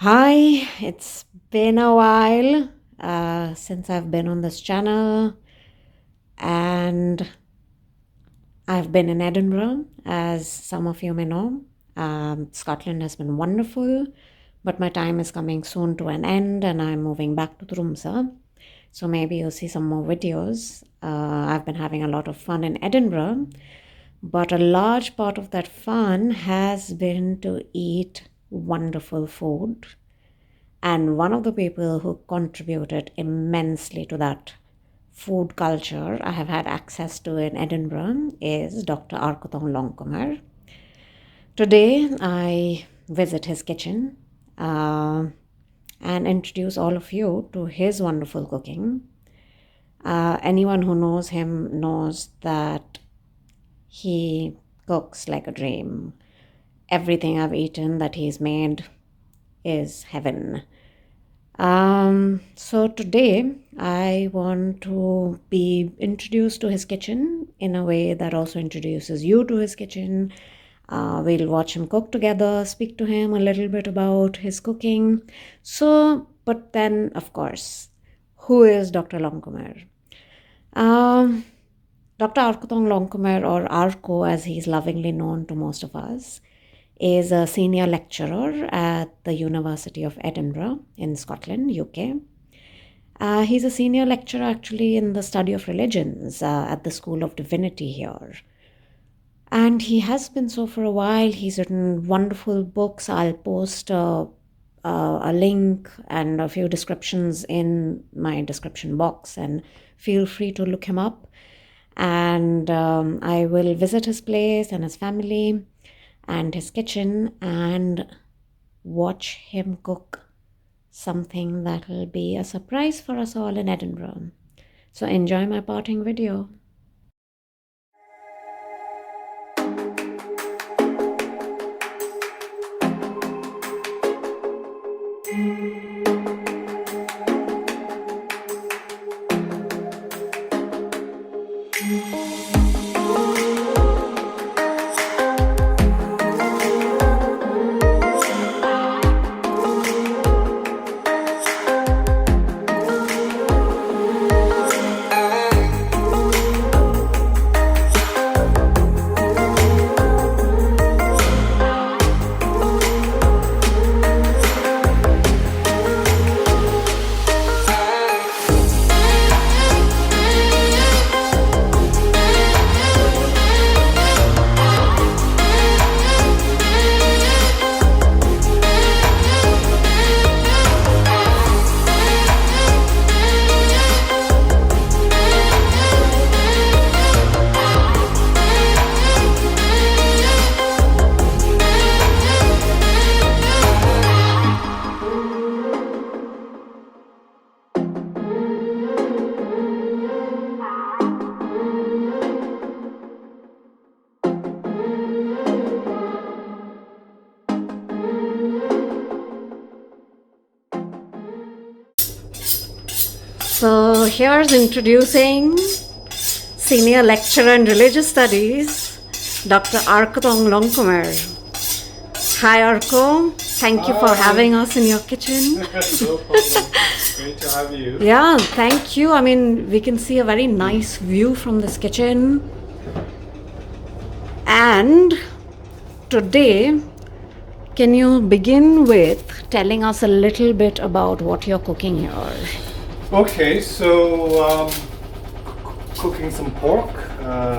Hi, it's been a while since I've been on this channel, and I've been in Edinburgh, as some of you may know. Scotland has been wonderful, but my time is coming soon to an end, and I'm moving back to Tromsø. So maybe you'll see some more videos. I've been having a lot of fun in Edinburgh, but a large part of that fun has been to eat wonderful food. And one of the people who contributed immensely to that food culture I have had access to in Edinburgh is Dr. Arkotong Longkumer. Today, I visit his kitchen and introduce all of you to his wonderful cooking. Anyone who knows him knows that he cooks like a dream. Everything I've eaten that he's made is heaven. So today I want to be introduced to his kitchen in a way that also introduces you to his kitchen. We'll watch him cook together, speak to him a little bit about his cooking. But then, of course, who is Dr. Longkumer? Dr. Arkotong Longkumer, or Arko as he's lovingly known to most of us, is a senior lecturer at the University of Edinburgh in Scotland, UK. He's a senior lecturer actually in the study of religions at the School of Divinity here. And he has been so for a while. He's written wonderful books. I'll post a link and a few descriptions in my description box, and feel free to look him up. And I will visit his place and his family and his kitchen and watch him cook something that will be a surprise for us all in Edinburgh. So enjoy my parting video. So here's introducing Senior Lecturer in Religious Studies, Dr. Arkotong Longkumer. Hi Arko, thank you for having us in your kitchen. No problem. Great to have you. Yeah, thank you. I mean, we can see a very nice view from this kitchen. And today, can you begin with telling us a little bit about what you're cooking here? Okay, so cooking some pork,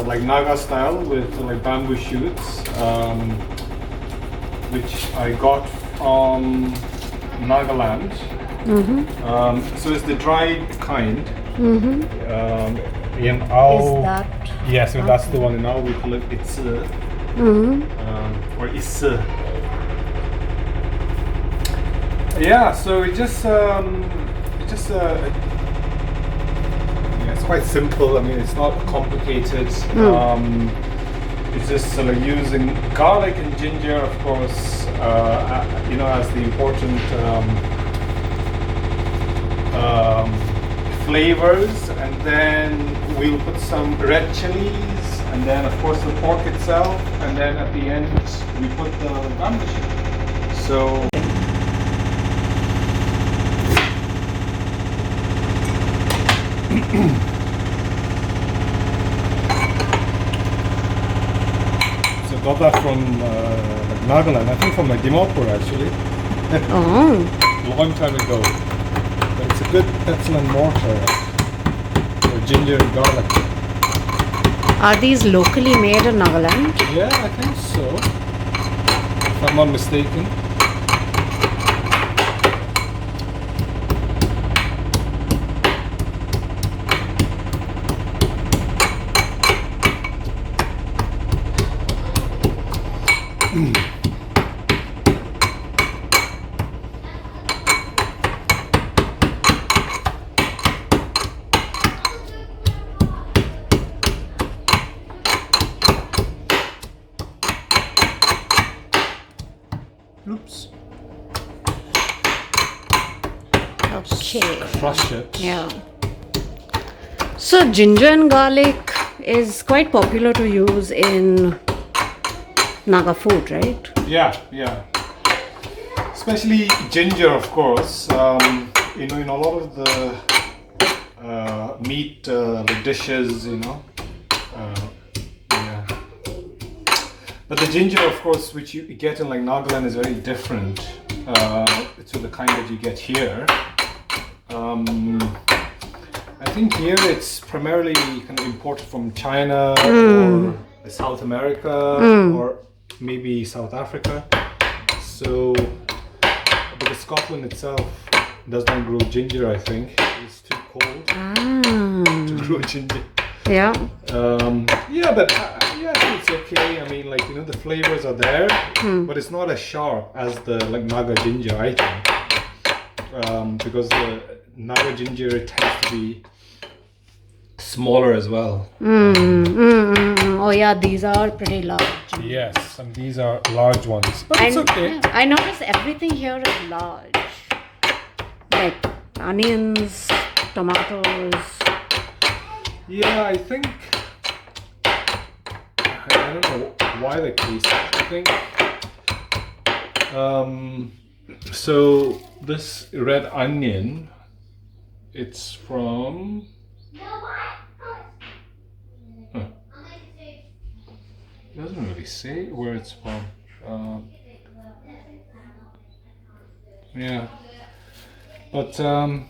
like Naga style with like bamboo shoots, which I got from Nagaland. So it's the dried kind. In our, Is that? yeah, so that's the one in our we call it Is or Is. Yeah, so it just yeah, it's quite simple. I mean, it's not complicated. It's just sort of using garlic and ginger, of course, you know, as the important flavors, and then we'll put some red chilies, and then of course the pork itself, and then at the end we put the bamboo shoot. So So I got that from Nagaland, I think from Dimapur actually, Oh. a long time ago. But it's a good pestle and mortar for ginger and garlic. Are these locally made in Nagaland? Yeah, I think so. If I'm not mistaken. Oops. Okay. Crush it. Yeah. So ginger and garlic is quite popular to use in Naga food, right? Yeah, yeah. Especially ginger, of course. You know, in a lot of the meat the dishes, you know. Yeah. But the ginger, of course, which you get in like Nagaland is very different to the kind that you get here. I think here it's primarily kind of imported from China or South America or maybe South Africa. So, because Scotland itself does not grow ginger, I think. It's too cold to grow ginger. Yeah. Yeah, but yeah, I think it's okay. I mean, like, you know, the flavors are there, but it's not as sharp as the like Naga ginger, I think. Because the Naga ginger tends to be smaller as well. Oh yeah, these are pretty large. Yes, and these are large ones, but it's And okay. yeah, I notice everything here is large. Like onions, tomatoes. Yeah, I think I don't know why the case. I think so this red onion, it's from it doesn't really say where it's from. Yeah, but I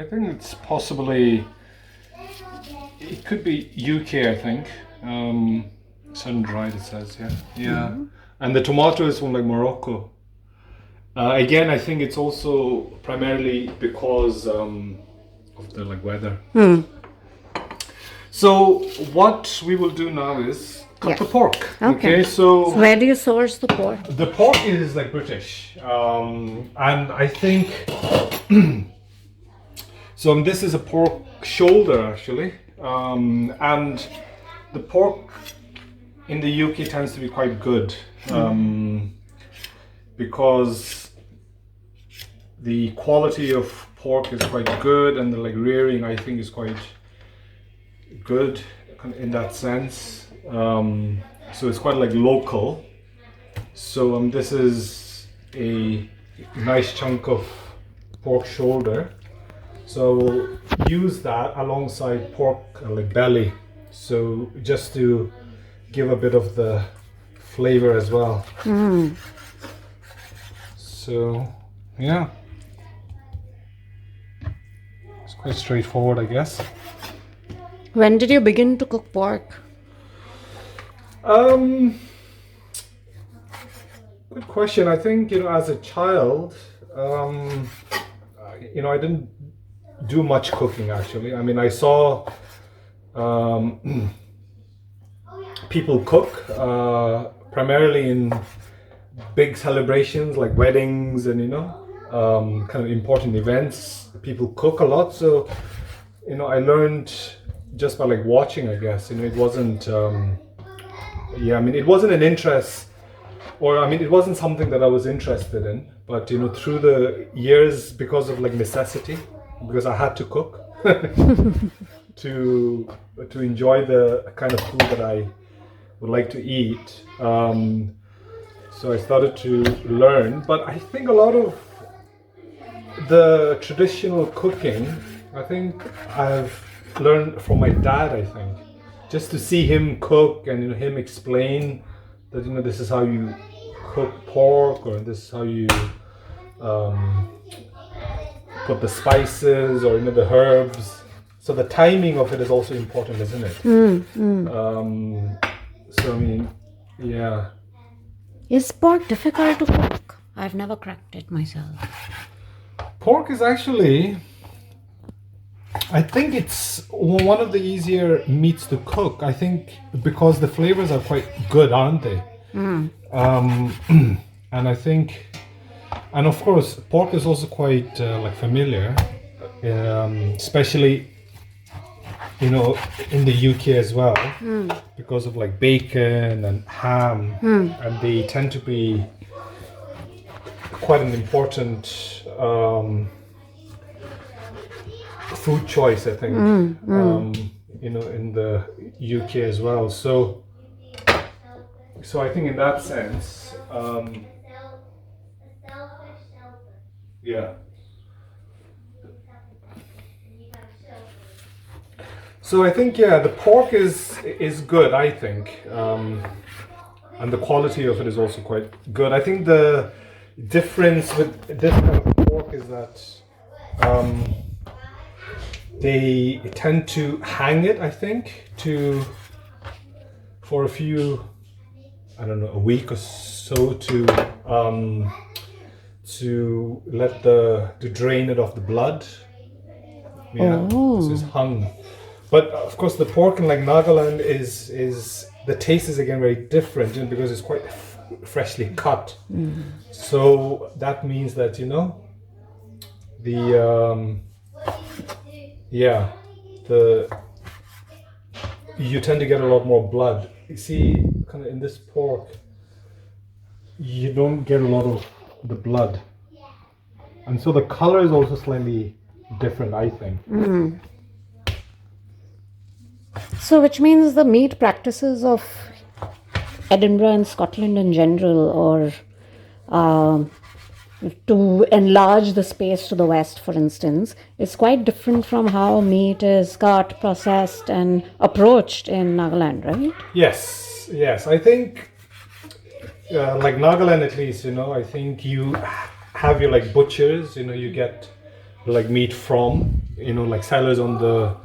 think it's possibly it could be UK. I think sun dried. It says yeah. And the tomato is from like Morocco. Again, I think it's also primarily because of the like weather. So what we will do now is cut the pork. Okay, so where do you source the pork? the pork is like British, and I think so. This is a pork shoulder actually, and the pork in the UK tends to be quite good because the quality of pork is quite good, and the like rearing I think is quite good in that sense. So it's quite like local. So this is a nice chunk of pork shoulder. So we'll use that alongside pork like belly. So just to give a bit of the flavor as well. So yeah, it's quite straightforward, I guess. When did you begin to cook pork? Good question. I think, you know, as a child, you know, I didn't do much cooking actually. I mean, I saw people cook primarily in big celebrations like weddings and, you know, kind of important events. People cook a lot. So, you know, I learned just by like watching, I guess. You know, it wasn't, I mean, it wasn't an interest. Or I mean, it wasn't something that I was interested in, but you know, through the years, because of like necessity, because I had to cook to enjoy the kind of food that I would like to eat. So I started to learn, but I think a lot of the traditional cooking I think I've learned from my dad, I think. Just to see him cook and him explain that this is how you cook pork, or this is how you put the spices, or the herbs. So the timing of it is also important, isn't it? So I mean, yeah. Is pork difficult to cook? I've never cracked it myself. Pork is actually, I think it's one of the easier meats to cook. I think because the flavors are quite good, aren't they? And I think, and of course, pork is also quite familiar, especially in the UK as well, because of like bacon and ham, and they tend to be quite an important food choice, I think, in the UK as well. So I think in that sense, yeah. So I think the pork is good, I think, and the quality of it is also quite good. I think the difference with this kind of pork is that they tend to hang it, I think, for a few, I don't know, a week or so to let to drain it of the blood. Yeah, so it's hung. But of course, the pork in like Nagaland is the taste is again very different, because it's quite freshly cut. So that means that you tend to get a lot more blood. You see, kind of in this pork, you don't get a lot of the blood, and so the color is also slightly different, I think. So which means the meat practices of Edinburgh and Scotland in general, or to enlarge the space to the west, for instance, is quite different from how meat is cut, processed and approached in Nagaland, right? Yes. I think like Nagaland, at least, I think you have your like butchers, you get like meat from, like sellers on the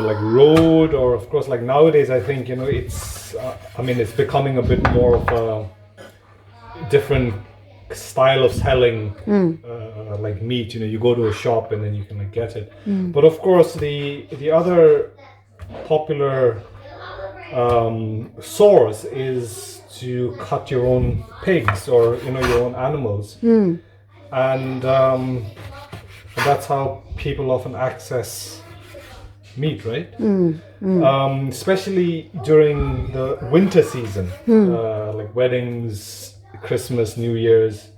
like road, or of course like nowadays I think it's it's becoming a bit more of a different style of selling like meat. You go to a shop and then you can like get it. But of course the other popular source is to cut your own pigs, or your own animals, and that's how people often access meat, right? Especially during the winter season, like weddings, Christmas, New Year's,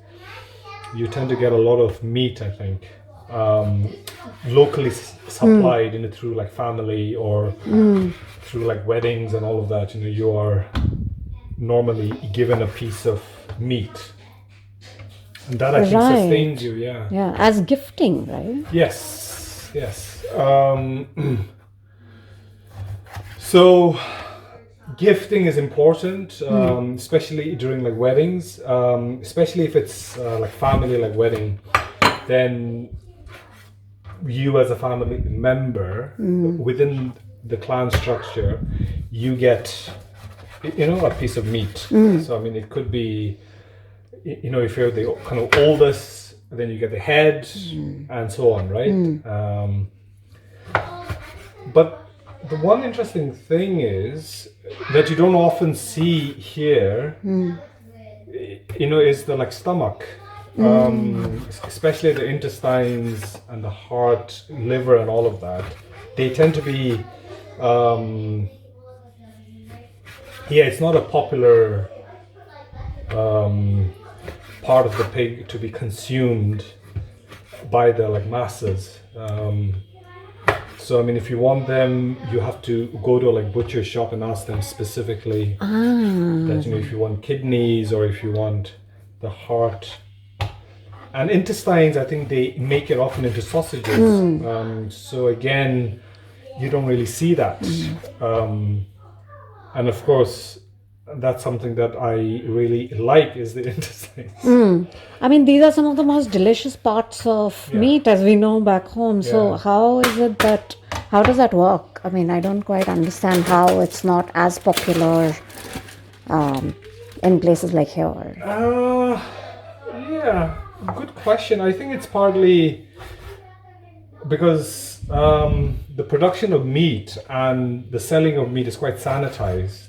you tend to get a lot of meat, I think, locally supplied, through like family, or through like weddings and all of that. You are normally given a piece of meat, and that I think sustains you. Yeah, as gifting, right? Yes. So gifting is important, especially during like weddings, especially if it's like family like wedding. Then you as a family member within the clan structure, you get a piece of meat. So it could be, if you're the kind of oldest, then you get the head, and so on, right? But the one interesting thing is that you don't often see here, is the like stomach, especially the intestines and the heart, liver, and all of that. They tend to be, it's not a popular part of the pig to be consumed by the like masses. So if you want them, you have to go to a like butcher shop and ask them specifically that if you want kidneys, or if you want the heart. And intestines, I think they make it often into sausages. So again, you don't really see that. And of course, that's something that I really like is the intestines. I mean, these are some of the most delicious parts of meat, as we know back home. So Yeah. how does that work? I mean, I don't quite understand how it's not as popular in places like here. Yeah, good question. I think it's partly because the production of meat and the selling of meat is quite sanitized.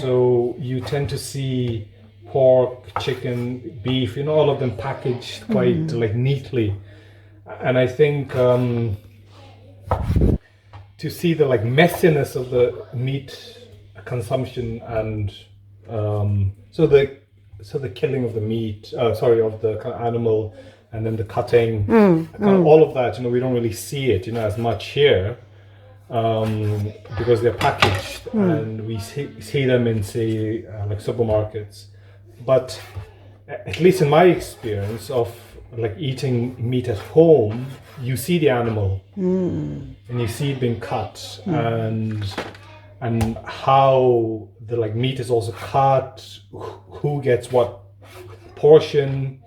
So you tend to see pork, chicken, beef, all of them packaged quite like neatly. And I think to see the like messiness of the meat consumption and so the killing of the meat, of the kind of animal, and then the cutting, kind of all of that, we don't really see it, as much here, because they're packaged and we see them in, say, like supermarkets. But at least in my experience of like eating meat at home, you see the animal and you see it being cut and how the like meat is also cut, who gets what portion,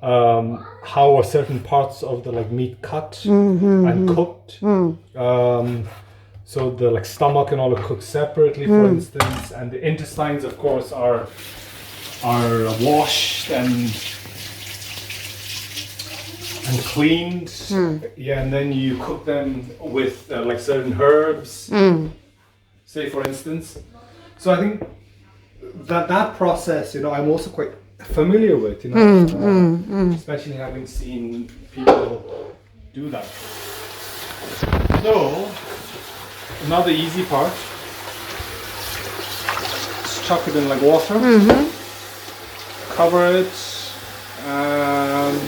how are certain parts of the like meat cut and cooked. So the like stomach and all are cooked separately, for instance, and the intestines, of course, are washed and cleaned. Yeah, and then you cook them with like certain herbs, say for instance. So I think that process, I'm also quite familiar with, especially having seen people do that. So now the easy part. Just chuck it in like water, cover it, and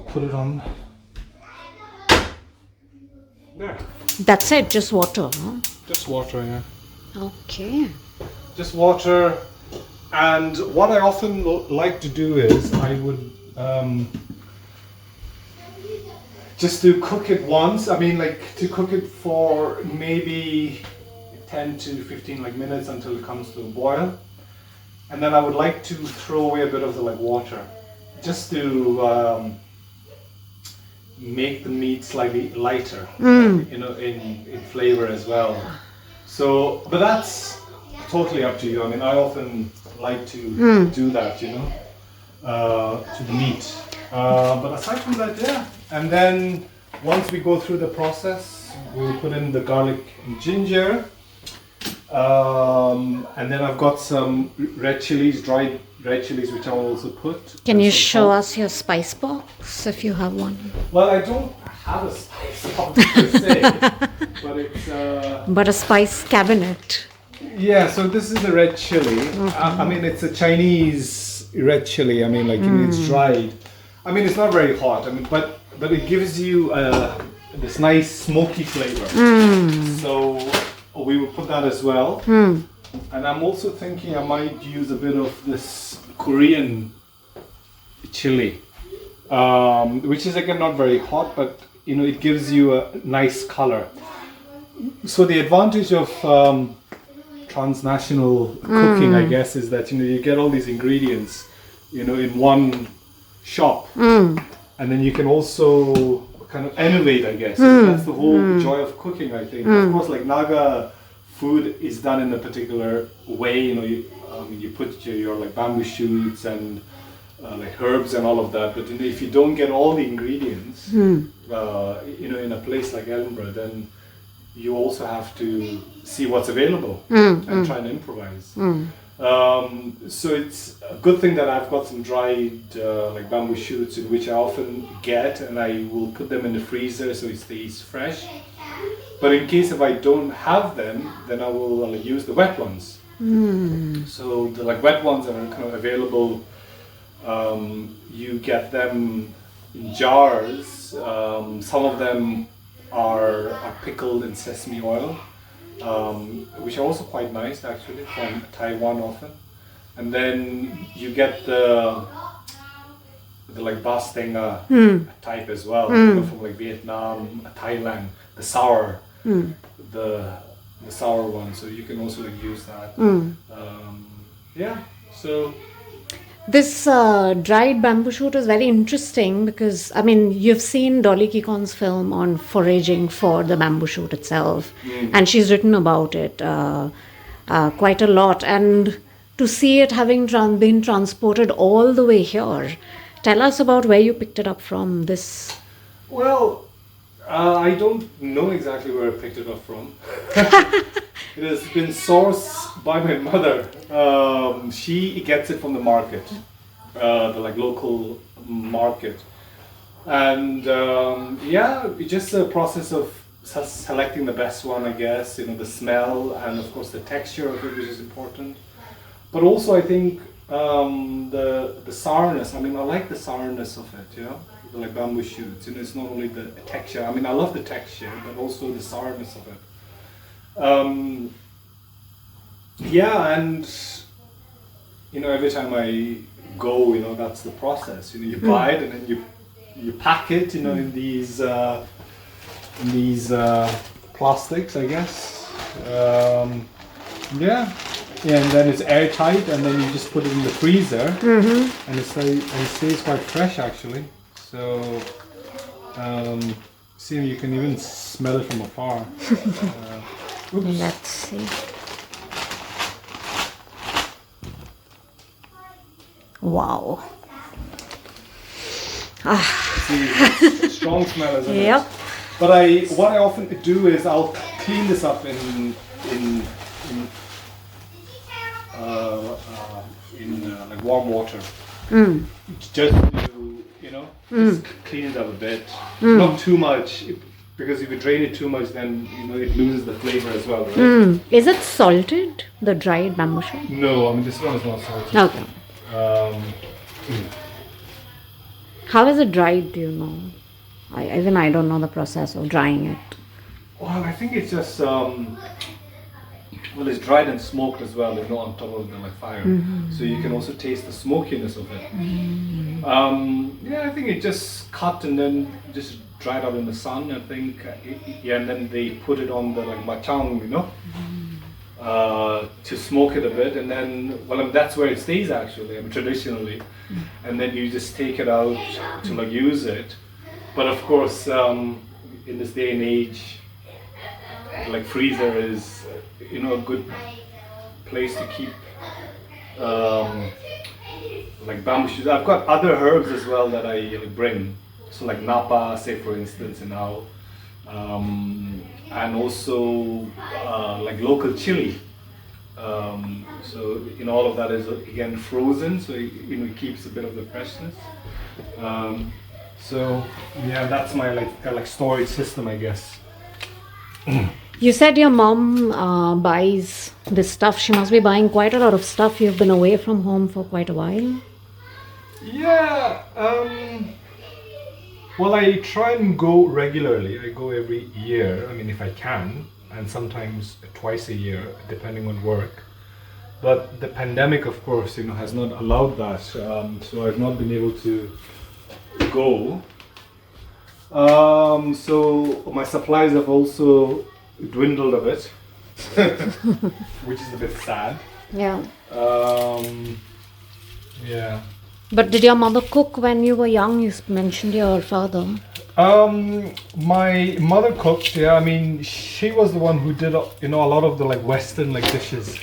put it on there. That's it, just water, huh? Just water, yeah. Okay. Just water. And what I often like to do is I would just to cook it once. I mean, like to cook it for maybe 10 to 15 like minutes until it comes to a boil. And then I would like to throw away a bit of the like water, just to make the meat slightly lighter, in flavor as well. So, but that's totally up to you. I mean, I often like to do that, to the meat. But aside from that, yeah. And then once we go through the process, we'll put in the garlic and ginger. And then I've got some red chilies, dried red chilies, which I'll also put. Can you show us your spice box if you have one? Well, I don't have a spice box per se, but it's... But a spice cabinet. Yeah, so this is the red chili. I mean, it's a Chinese red chili. I mean, like it's dried. I mean, it's not very hot. I mean, but it gives you this nice smoky flavor. So we will put that as well. And I'm also thinking I might use a bit of this Korean chili, which is again not very hot, but it gives you a nice color. So the advantage of transnational cooking, I guess, is that you get all these ingredients, in one shop, and then you can also kind of innovate, I guess. That's the whole joy of cooking, I think. Of course, like Naga food is done in a particular way. You put your like bamboo shoots and like herbs and all of that. But if you don't get all the ingredients, in a place like Edinburgh, then you also have to see what's available and try and improvise. So it's a good thing that I've got some dried like bamboo shoots, in which I often get, and I will put them in the freezer so it stays fresh. But in case if I don't have them, then I will use the wet ones. So the like wet ones that are kind of available, you get them in jars. Some of them are pickled in sesame oil, which are also quite nice actually, from Taiwan often. and then you get the like Bastenga type as well, from like Vietnam, Thailand, the sour, the sour one. So you can also like use that. So. This dried bamboo shoot is very interesting because, I mean, you've seen Dolly Kikon's film on foraging for the bamboo shoot itself, and she's written about it quite a lot. And to see it having been transported all the way here, tell us about where you picked it up from. This. Well, I don't know exactly where I picked it up from. It has been sourced by my mother. She gets it from the market, the like local market, and it's just a process of selecting the best one, I guess. The smell and of course the texture of it, which is important. But also I think the sourness. I mean, I like the sourness of it. The like bamboo shoots. It's not only the texture. I mean, I love the texture, but also the sourness of it. And every time I go, that's the process. You buy it and then you pack it, in these plastics, I guess. And then it's airtight, and then you just put it in the freezer, and it stays quite fresh actually. So, see, you can even smell it from afar. Let's see. Wow. See, strong smell, isn't it? Yep. But what I often do is I'll clean this up in like warm water, just to just clean it up a bit, not too much, because if you drain it too much, then it loses the flavor as well, right? Is it salted, the dried bamboo shoot? No, I mean this one is not salted. Okay. How is it dried? Do you know? I don't know the process of drying it. Well, I think it's just it's dried and smoked as well. It's not on top of the fire, so you can also taste the smokiness of it. I think it just cut and then just dried out in the sun. I think, and then they put it on the machang, to smoke it a bit, and then that's where it stays actually. Traditionally, and then you just take it out to use it. But of course, in this day and age, freezer is a good place to keep bamboo shoots. I've got other herbs as well that I bring. So napa, say for instance, and also local chili. So all of that is again frozen, so it keeps a bit of the freshness. So that's my storage system, I guess. You said your mom buys this stuff. She must be buying quite a lot of stuff. You've been away from home for quite a while. Yeah. Well, I try and go regularly. I go every year. I mean, if I can, and sometimes twice a year, depending on work. But the pandemic, of course, has not allowed that. So I've not been able to go. So my supplies have also dwindled a bit, which is a bit sad. Yeah. Yeah. But did your mother cook when you were young? You mentioned your father. My mother cooked. Yeah, I mean, she was the one who did a lot of the Western dishes.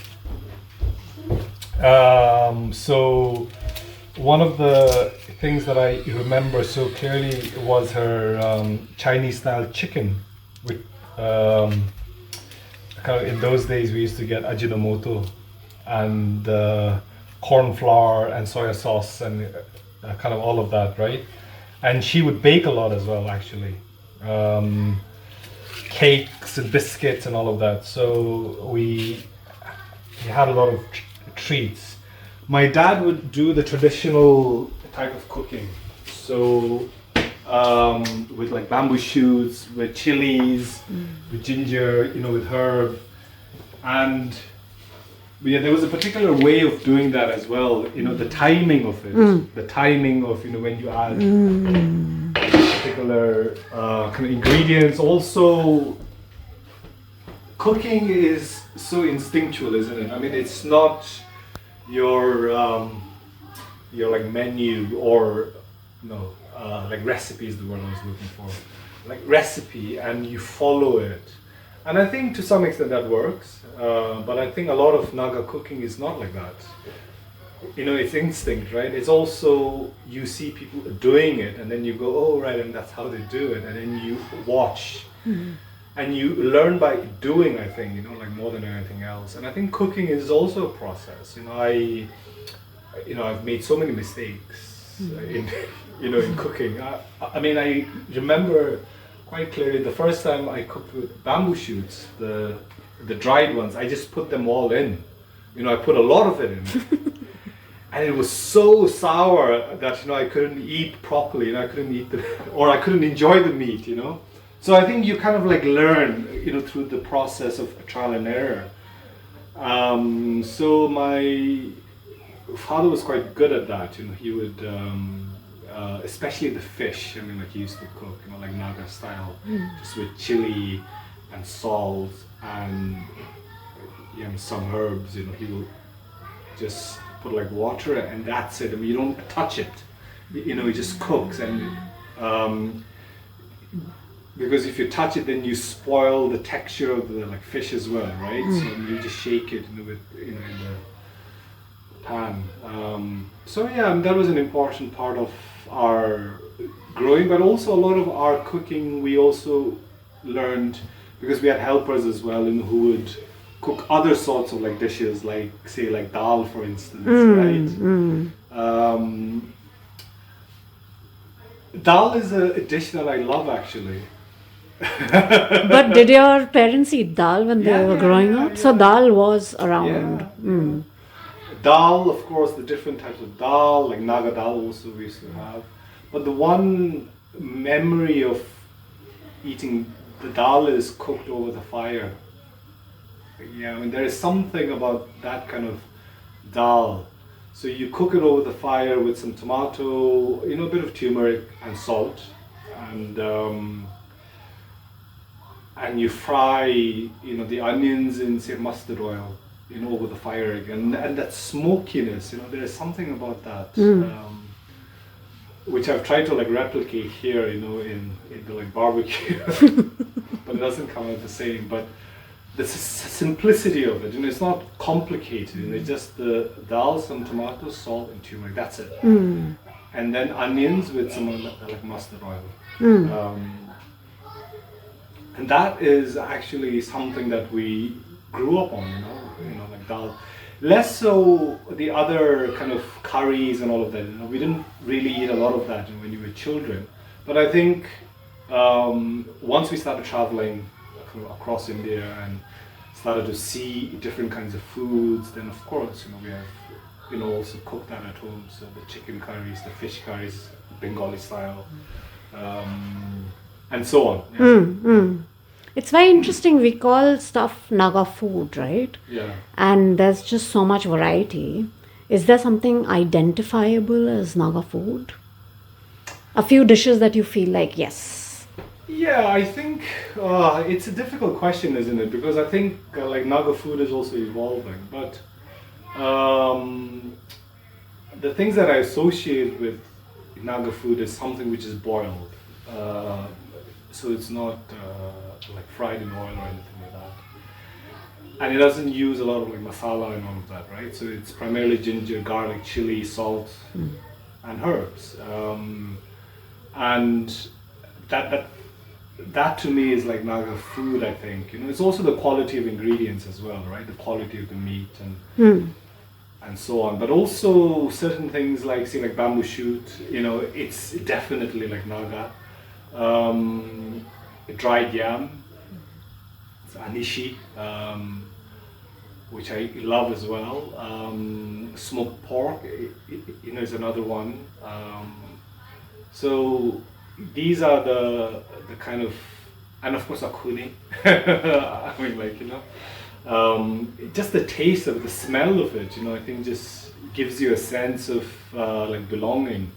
So one of the things that I remember so clearly was her Chinese style chicken. With in those days we used to get Ajinomoto and corn flour and soya sauce and kind of all of that, right? And she would bake a lot as well, actually. Cakes and biscuits and all of that. So we had a lot of treats. My dad would do the traditional type of cooking. So with bamboo shoots, with chilies, with ginger, with herb. And But yeah, there was a particular way of doing that as well. You know, the timing of it, the timing of, you know, when you add particular kind of ingredients. Also, cooking is so instinctual, isn't it? I mean, it's not your like menu or like recipe is the word I was looking for. Like recipe, and you follow it. And I think to some extent that works, but I think a lot of Naga cooking is not like that. You know, it's instinct, right? It's also, you see people doing it and then you go, oh, right, and that's how they do it. And then you watch and you learn by doing, I think, you know, like more than anything else. And I think cooking is also a process. You know, I've made so many mistakes in, you know, in cooking. I mean, I remember quite clearly the first time I cooked with bamboo shoots, the dried ones, I just put them all in. You know, I put a lot of it in. And it was so sour that, you know, I couldn't eat properly, and I couldn't eat or I couldn't enjoy the meat, you know. So I think you kind of like learn, you know, through the process of trial and error. So my father was quite good at that, you know. He would, especially the fish, I mean, like he used to cook, you know, like Naga style, just with chili and salt and, you know, some herbs, you know. He will just put like water and that's it. I mean, you don't touch it, you know, it just cooks. And because if you touch it, then you spoil the texture of the like fish as well, right? So you just shake it, you know, with, you know, in the pan. So yeah, that was an important part of our growing, but also a lot of our cooking we also learned because we had helpers as well, and who would cook other sorts of like dishes, like say like dal, for instance, right? Dal is a dish that I love, actually. But did your parents eat dal when they were growing up? So dal was around. Dal, of course, the different types of dal, like Naga dal also we used to have. But the one memory of eating the dal is cooked over the fire. Yeah, I mean, there is something about that kind of dal. So you cook it over the fire with some tomato, you know, a bit of turmeric and salt, and you fry, you know, the onions in, say, mustard oil, you know, over the fire again. And that smokiness, you know, there is something about that, which I've tried to like replicate here, you know, in the like barbecue, but it doesn't come out the same. But the simplicity of it, you know, it's not complicated, you know, it's just the dal, some tomatoes, salt, and turmeric, that's it. And then onions with some like mustard oil. And that is actually something that we grew up on, you know, like dal. Less so the other kind of curries and all of that, you know, we didn't really eat a lot of that when we were children. But I think once we started traveling across India and started to see different kinds of foods, then of course, you know, we have, you know, also cooked that at home. So the chicken curries, the fish curries, Bengali style, and so on. It's very interesting. We call stuff Naga food, right? Yeah. And there's just so much variety. Is there something identifiable as Naga food? A few dishes that you feel like, yes. Yeah, I think it's a difficult question, isn't it? Because I think like Naga food is also evolving. But the things that I associate with Naga food is something which is boiled. So it's not like fried in oil or anything like that. And it doesn't use a lot of like masala and all of that, right? So it's primarily ginger, garlic, chili, salt, and herbs. And that to me is like Naga food, I think. You know, it's also the quality of ingredients as well, right? The quality of the meat and so on. But also certain things like, say, like bamboo shoot, you know, it's definitely like Naga. Dried yam, it's anishi, which I love as well. Smoked pork, you know, is another one. So these are the kind of, and of course akuni. I mean, like, you know, just the taste of it, the smell of it, I think just gives you a sense of like belonging.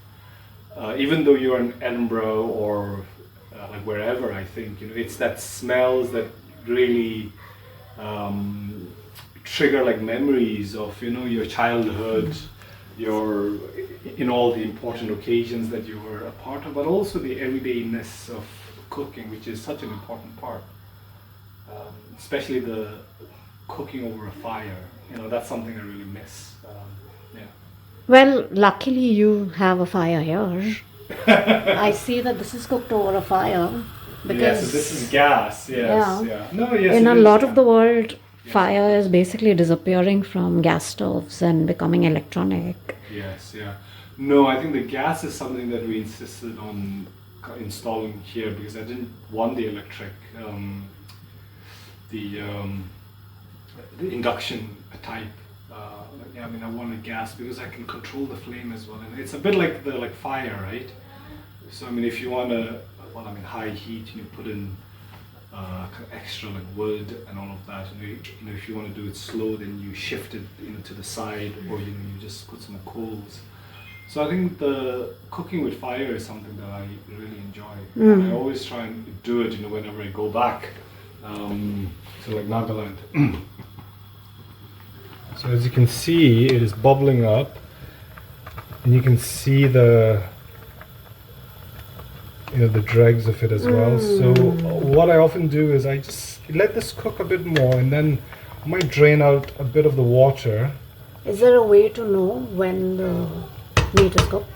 Even though you're in Edinburgh or like wherever, I think it's that smells that really trigger like memories of your childhood, your all the important occasions that you were a part of, but also the everydayness of cooking, which is such an important part. Especially the cooking over a fire, that's something I really miss. Yeah. Well, luckily you have a fire here. I see that this is cooked over a fire. Because so this is gas, yes. Yeah. No, yes. In a lot of the world, fire is basically disappearing from gas stoves and becoming electronic. Yes, yeah. No, I think the gas is something that we insisted on installing here because I didn't want the electric, the induction type. I wanted gas because I can control the flame as well, and it's a bit like the fire, right? So if you want high heat, you put in extra like wood and all of that. If you want to do it slow, then you shift it to the side, or you just put some coals. So I think the cooking with fire is something that I really enjoy. I always try and do it whenever I go back to like Nagaland. So as you can see, it is bubbling up, and you can see the the dregs of it as well. So what I often do is I just let this cook a bit more, and then I might drain out a bit of the water. Is there a way to know when the meat is cooked?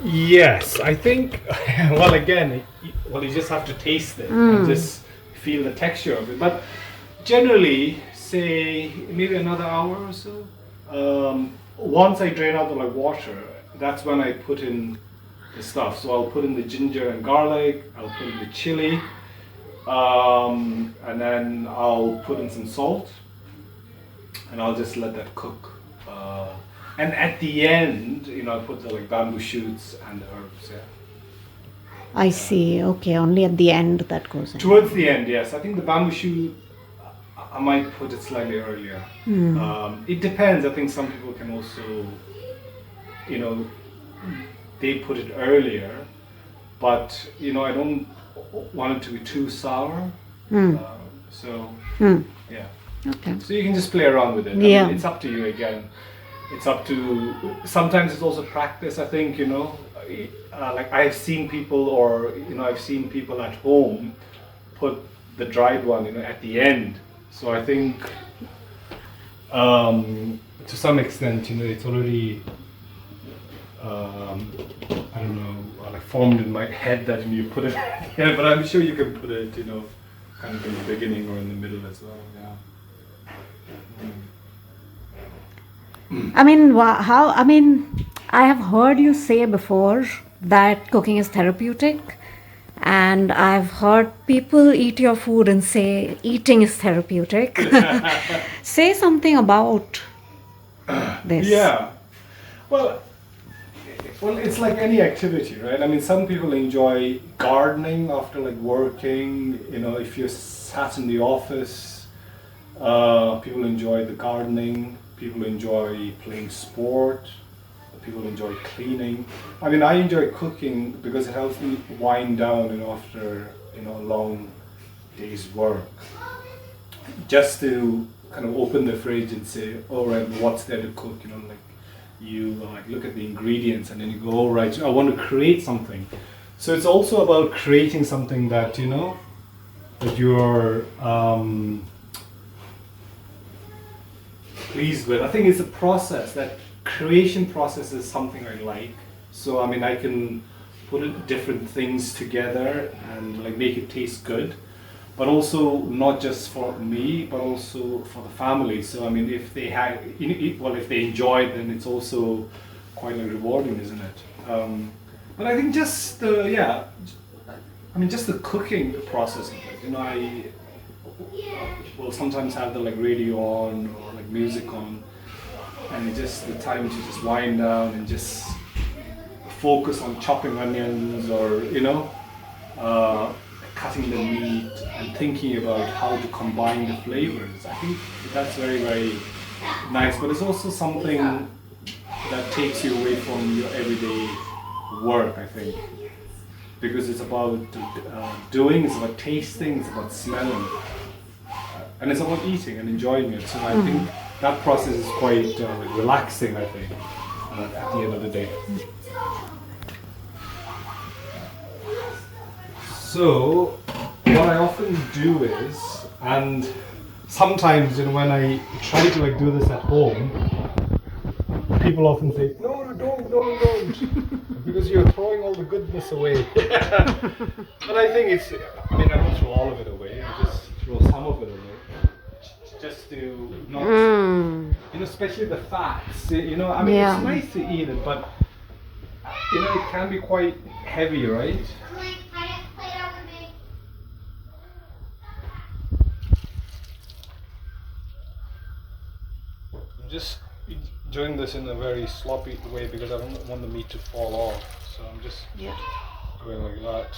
Yes, I think. Well, again, you just have to taste it and just feel the texture of it. But generally, say maybe another hour or so. Once I drain out the water, that's when I put in the stuff. So I'll put in the ginger and garlic, I'll put in the chili, and then I'll put in some salt, and I'll just let that cook. And at the end, I put the bamboo shoots and the herbs. Yeah. I see. Okay, only at the end that goes in. Towards the end, yes. I think the bamboo shoot, I might put it slightly earlier. It depends. I think some people can also, they put it earlier, but I don't want it to be too sour. Yeah. Okay. So you can just play around with it. Yeah. It's up to you again. It's up to. Sometimes it's also practice. I think like I've seen people, or I've seen people at home put the dried one, at the end. So I think, to some extent, it's already. I don't know, like formed in my head that you put it here, but I'm sure you can put it, kind of in the beginning or in the middle as well. Yeah. I have heard you say before that cooking is therapeutic, and I've heard people eat your food and say eating is therapeutic. Say something about this. Yeah. Well, it's like any activity, right? Some people enjoy gardening after working. If you're sat in the office, people enjoy the gardening. People enjoy playing sport. People enjoy cleaning. I enjoy cooking because it helps me wind down, after a long day's work. Just to kind of open the fridge and say, all right, what's there to cook? You look at the ingredients and then you go, all right, I want to create something. So it's also about creating something that that you're pleased with. I think it's a process. That creation process is something I like. So I can put different things together and make it taste good, but also not just for me, but also for the family. So if they had, if they enjoy it, then it's also quite rewarding, isn't it? But I think just just the cooking process of it. I will sometimes have the radio on or music on, and it's just the time to just wind down and just focus on chopping onions, or cutting the meat and thinking about how to combine the flavors. I think that's very, very nice, but it's also something that takes you away from your everyday work, I think. Because it's about doing, it's about tasting, it's about smelling. And it's about eating and enjoying it. So I think that process is quite relaxing, I think, at the end of the day. So, what I often do is, and sometimes when I try to do this at home, people often say, no, don't, because you're throwing all the goodness away. But I think I don't throw all of it away, I just throw some of it away. Just to not, especially the fats, it's nice to eat it, but, it can be quite heavy, right? I'm just doing this in a very sloppy way because I don't want the meat to fall off, so I'm just going like that.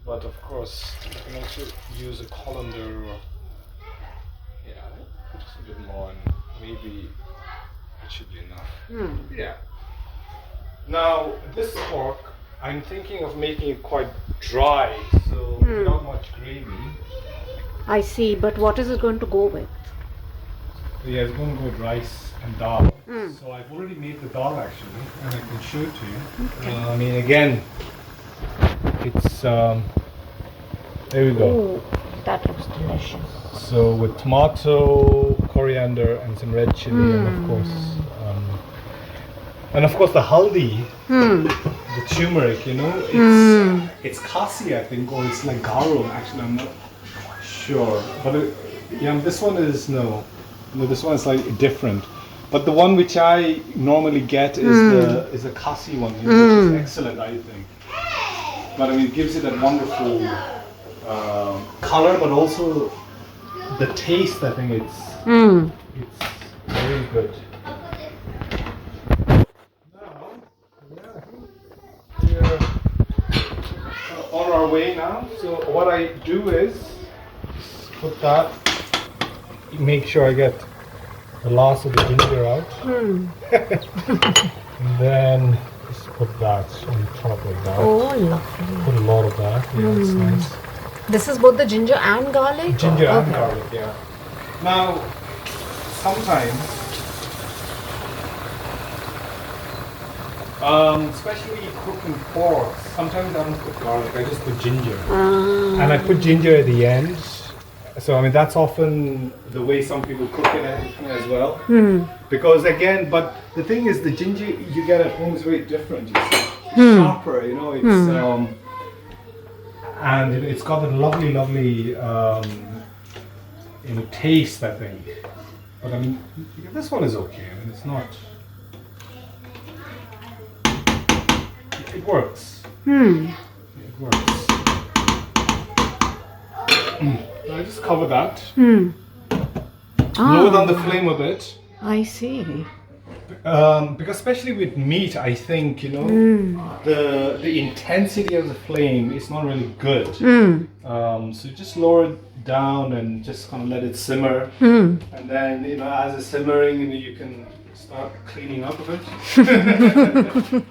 But of course, you can also use a colander or just a bit more, and maybe it should be enough. Yeah. Now, this pork, I'm thinking of making it quite dry, so not much gravy. I see, but what is it going to go with? Yeah, it's going to go with rice and dal. So I've already made the dal actually, and I can show it to you. Okay. Again, it's there we go. Ooh, that looks delicious. So with tomato, coriander, and some red chili, and of course the haldi, the turmeric. It's kasi, I think, or it's like garum. Actually, I'm not sure, but this one is this one is slightly different. But the one which I normally get is the kasi one, which is excellent, I think. But it gives it that wonderful color, but also the taste. I think it's very good. Now, we're on our way now. So what I do is put that. Make sure I get the last of the ginger out. And then just put that on top like that. Oh, lovely. Put a lot of that. Yeah, it's nice. This is both the ginger and garlic? Ginger and garlic, yeah. Now, sometimes, especially cooking pork, sometimes I don't put garlic, I just put ginger. And I put ginger at the end. So that's often the way some people cook it as well. Because again, but the thing is, the ginger you get at home is very different. It's sharper, it's and it's got a lovely taste, I think. But this one is okay. It's not. It works. It works. I just cover that. Lower down the flame a bit. I see. Because especially with meat, I think the intensity of the flame is not really good. So just lower it down and just kind of let it simmer. And then as it's simmering, you can start cleaning up a bit.